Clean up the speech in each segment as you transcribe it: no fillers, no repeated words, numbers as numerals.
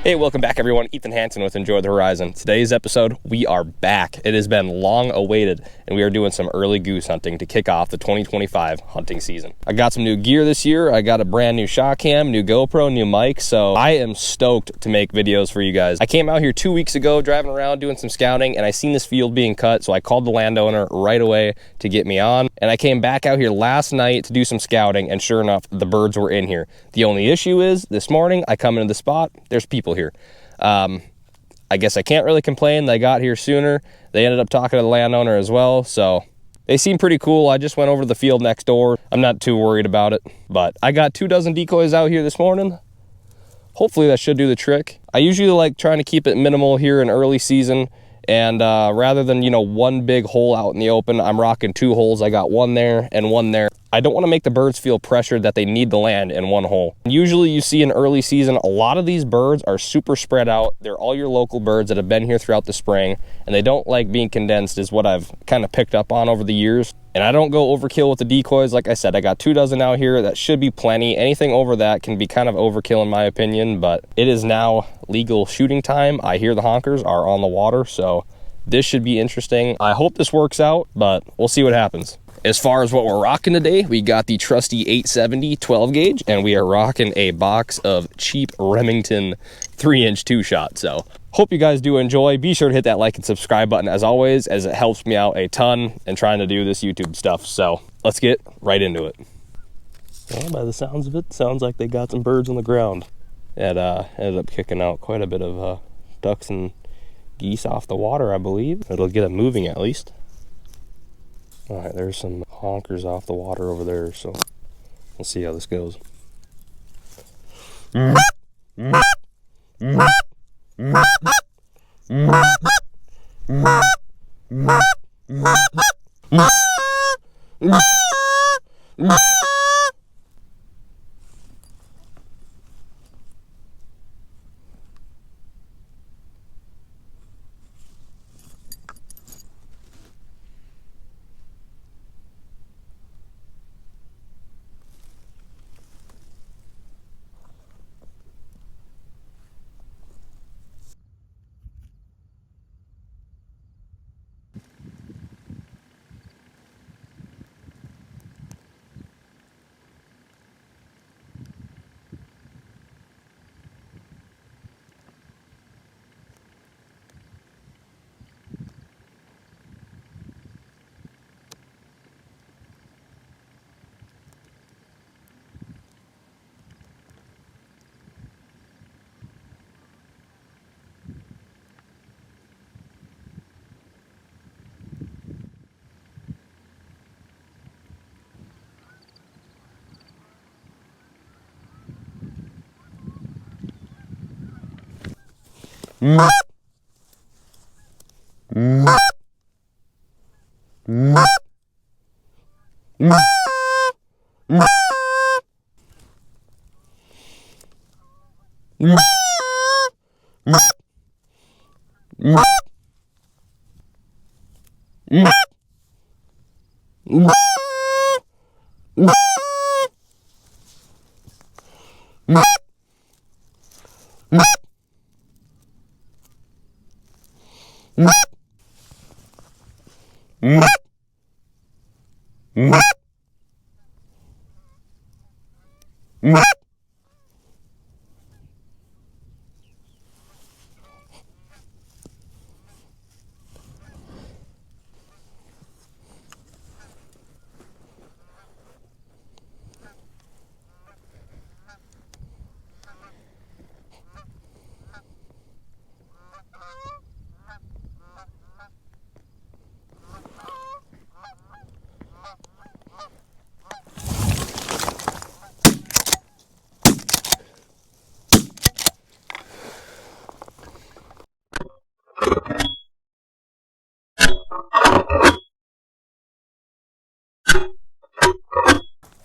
Hey, welcome back everyone. Ethan Hansen with Enjoy the Horizon. Today's episode, we are back. It has been long awaited, and we are doing some early goose hunting to kick off the 2025 hunting season. I got some new gear this year. I got a brand new shot cam, new GoPro, new mic, so I am stoked to make videos for you guys. I came out here 2 weeks ago driving around doing some scouting, and I seen this field being cut, so I called the landowner right away to get me on, and I came back out here last night to do some scouting, and sure enough, the birds were in here. The only issue is, this morning, I come into the spot, there's people here. I guess I can't really complain. They got here sooner. They ended up talking to the landowner as well, so they seem pretty cool. I just went over to the field next door. I'm not too worried about it, but I got 24 decoys out here this morning. Hopefully that should do the trick. I usually like trying to keep it minimal here in early season, and rather than, one big hole out in the open, I'm rocking 2 holes. I got one there and one there. I don't want to make the birds feel pressured that they need to land in one hole. Usually you see in early season, a lot of these birds are super spread out. They're all your local birds that have been here throughout the spring, and they don't like being condensed is what I've kind of picked up on over the years. And I don't go overkill with the decoys. Like I said, I got 24 out here. That should be plenty. Anything over that can be kind of overkill in my opinion, but it is now legal shooting time. I hear the honkers are on the water, so this should be interesting. I hope this works out, but we'll see what happens. As far as what we're rocking today, we got the trusty 870 12 gauge, and we are rocking a box of cheap Remington 3-inch 2-shot. So hope you guys do enjoy. Be sure to hit that like and subscribe button as always, as it helps me out a ton in trying to do this YouTube stuff. So let's get right into it. Well, by the sounds of it, sounds like they got some birds on the ground. It ended up kicking out quite a bit of ducks and geese off the water, I believe. It'll get them moving at least. All right, there's some honkers off the water over there, so we'll see how this goes.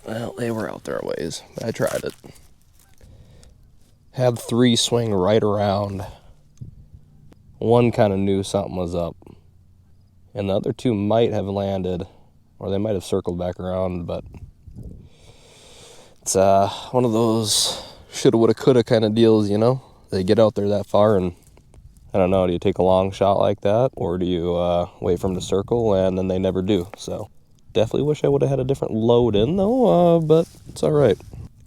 Well, they were out there a ways, but I tried it. Had 3 swing right around. One kind of knew something was up. And the other 2 might have landed, or they might have circled back around, but it's one of those shoulda, woulda, coulda kind of deals, you know? they get out there that far, and I don't know, do you take a long shot like that, or do you wait for them to circle, and then they never do? So definitely wish I would have had a different load in, though, but it's all right.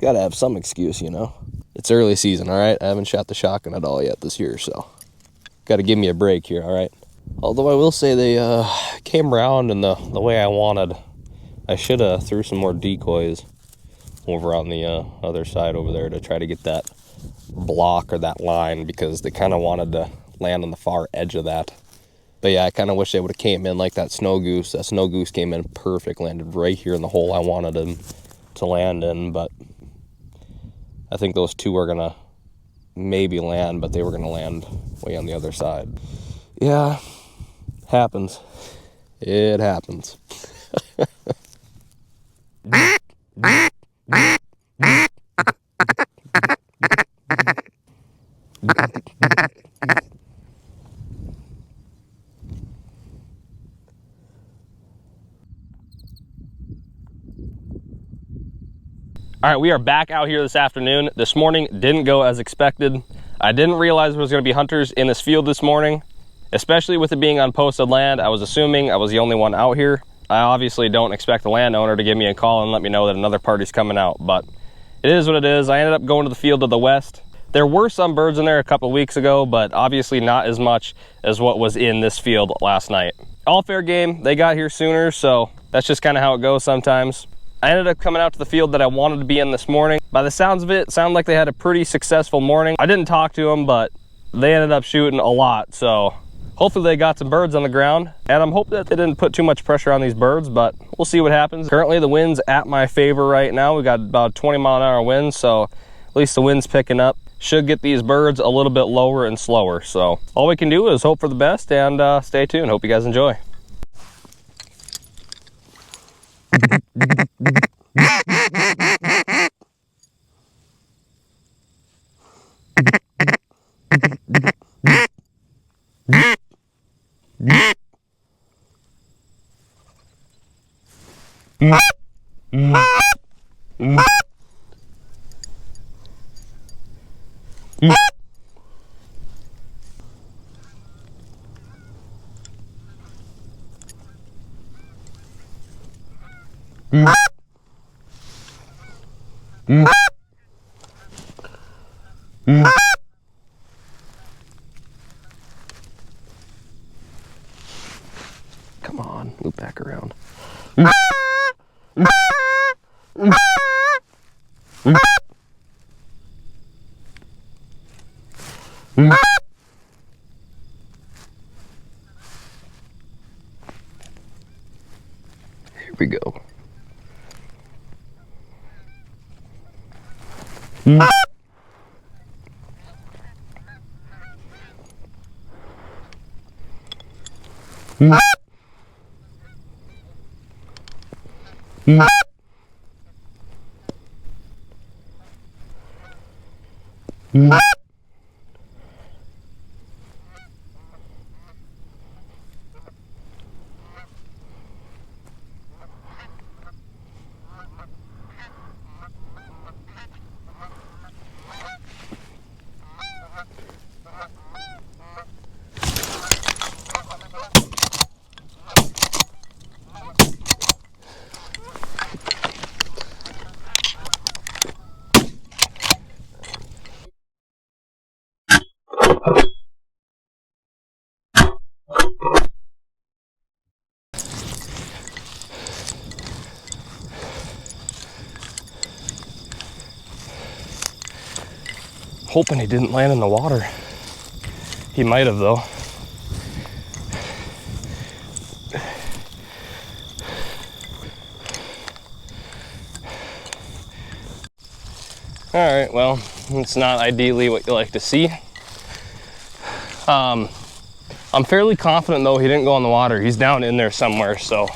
Gotta have some excuse, you know. It's early season, all right? I haven't shot the shotgun at all yet this year, so gotta give me a break here, all right? Although I will say they came around in the way I wanted. I should have threw some more decoys over on the other side over there to try to get that block or that line, because they kind of wanted to land on the far edge of that. But yeah, I kind of wish they would have came in like that snow goose. That snow goose came in perfect, landed right here in the hole I wanted him to land in. But I think those two are gonna maybe land, but they were gonna land way on the other side. Yeah, happens. It happens. All right, we are back out here this afternoon. This morning didn't go as expected. I didn't realize there was going to be hunters in this field this morning, especially with it being on posted land. I was assuming I was the only one out here. I obviously don't expect the landowner to give me a call and let me know that another party's coming out, but it is what it is. I ended up going to the field to the west. There were some birds in there a couple of weeks ago, but obviously not as much as what was in this field last night. All fair game. They got here sooner, so that's just kind of how it goes sometimes. I ended up coming out to the field that I wanted to be in this morning. By the sounds of it, sounded like they had a pretty successful morning. I didn't talk to them, but they ended up shooting a lot, so hopefully they got some birds on the ground. And I'm hoping that they didn't put too much pressure on these birds, but we'll see what happens. Currently the wind's at my favor right now. We got about 20-mile-an-hour winds, so at least the wind's picking up. Should get these birds a little bit lower and slower. So all we can do is hope for the best and stay tuned. Hope you guys enjoy. Come on, loop back around. Here we go. Hoping he didn't land in the water. He might have though. All right, well, it's not ideally what you like to see. I'm fairly confident though he didn't go in the water. He's down in there somewhere, so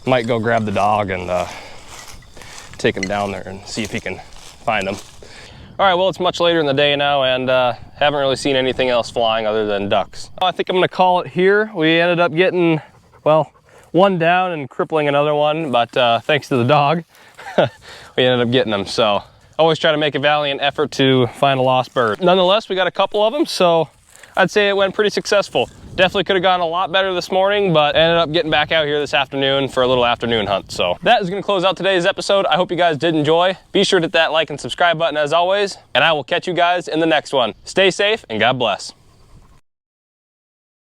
might go grab the dog and take him down there and see if he can find him. All right, well, it's much later in the day now and haven't really seen anything else flying other than ducks. I think I'm gonna call it here. We ended up getting, well, one down and crippling another one, but thanks to the dog, we ended up getting them. So always try to make a valiant effort to find a lost bird. Nonetheless, we got a couple of them, so I'd say it went pretty successful. Definitely could have gone a lot better this morning, but ended up getting back out here this afternoon for a little afternoon hunt. So that is going to close out today's episode. I hope you guys did enjoy. Be sure to hit that like and subscribe button as always, and I will catch you guys in the next one. Stay safe and God bless.